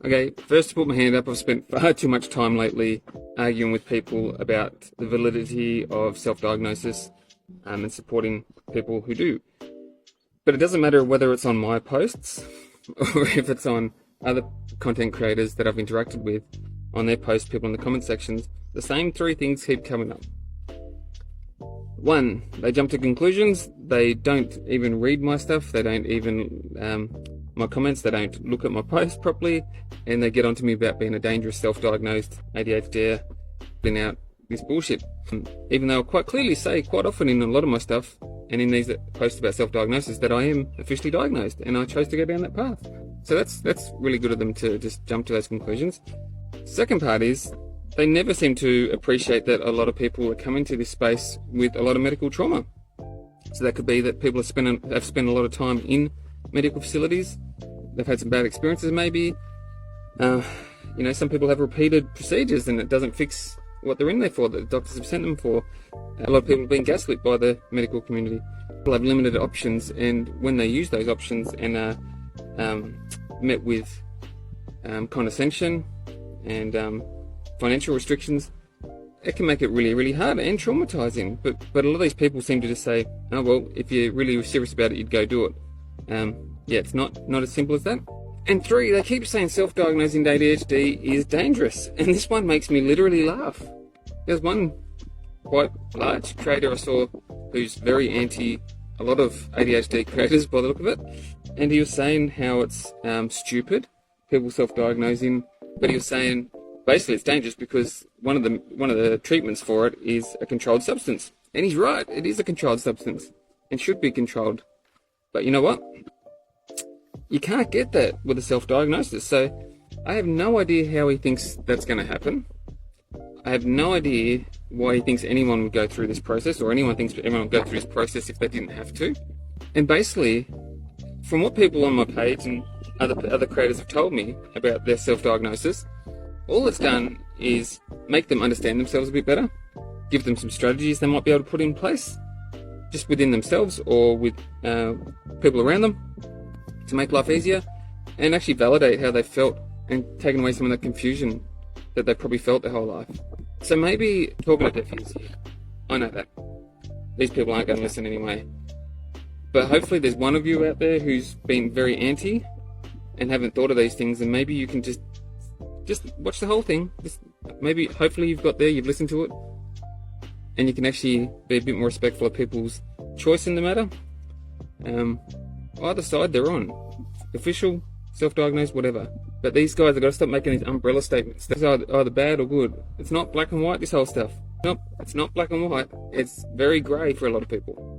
Okay, first to put my hand up, I've spent far too much time lately arguing with people about the validity of self-diagnosis and supporting people who do. But it doesn't matter whether it's on my posts or if it's on other content creators that I've interacted with on their posts, people in the comment sections, the same three things keep coming up. One, they jump to conclusions. They don't even read my stuff. They don't even my comments. They don't look at my posts properly, and they get onto me about being a dangerous self-diagnosed ADHD, putting out this bullshit. Even though I quite clearly say quite often in a lot of my stuff and in these posts about self-diagnosis that I am officially diagnosed, and I chose to go down that path. So that's really good of them to just jump to those conclusions. Second part is, they never seem to appreciate that a lot of people are coming to this space with a lot of medical trauma. So that could be that people have spent a lot of time in medical facilities. They've had some bad experiences maybe. Some people have repeated procedures and it doesn't fix what they're in there for, that the doctors have sent them for. A lot of people have been gaslit by the medical community. People have limited options, and when they use those options and are met with condescension and financial restrictions, it can make it really, really hard and traumatizing. But a lot of these people seem to just say, oh well, if you're really serious about it, you'd go do it. It's not as simple as that. And three, they keep saying self-diagnosing ADHD is dangerous, and this one makes me literally laugh. There's one quite large creator I saw who's very anti a lot of ADHD creators by the look of it, and he was saying how it's stupid, people self-diagnosing, but he was saying basically it's dangerous because one of the treatments for it is a controlled substance. And he's right, it is a controlled substance and should be controlled. But you know what? You can't get that with a self-diagnosis. So I have no idea how he thinks that's going to happen. I have no idea why he thinks anyone would go through this process, or anyone thinks everyone would go through this process if they didn't have to. And basically, from what people on my page and other creators have told me about their self-diagnosis, all it's done is make them understand themselves a bit better, give them some strategies they might be able to put in place, just within themselves or with people around them, to make life easier, and actually validate how they felt and taking away some of the confusion that they probably felt their whole life. So maybe talking to deaf ears here. I know that. These people aren't going to listen anyway. But hopefully there's one of you out there who's been very anti and haven't thought of these things, and maybe you can just watch the whole thing. Hopefully you've got there, you've listened to it, and you can actually be a bit more respectful of people's choice in the matter. Either side they're on, official, self-diagnosed, whatever. But these guys have got to stop making these umbrella statements. That's either bad or good. It's not black and white, this whole stuff. Nope, it's not black and white. It's very grey for a lot of people.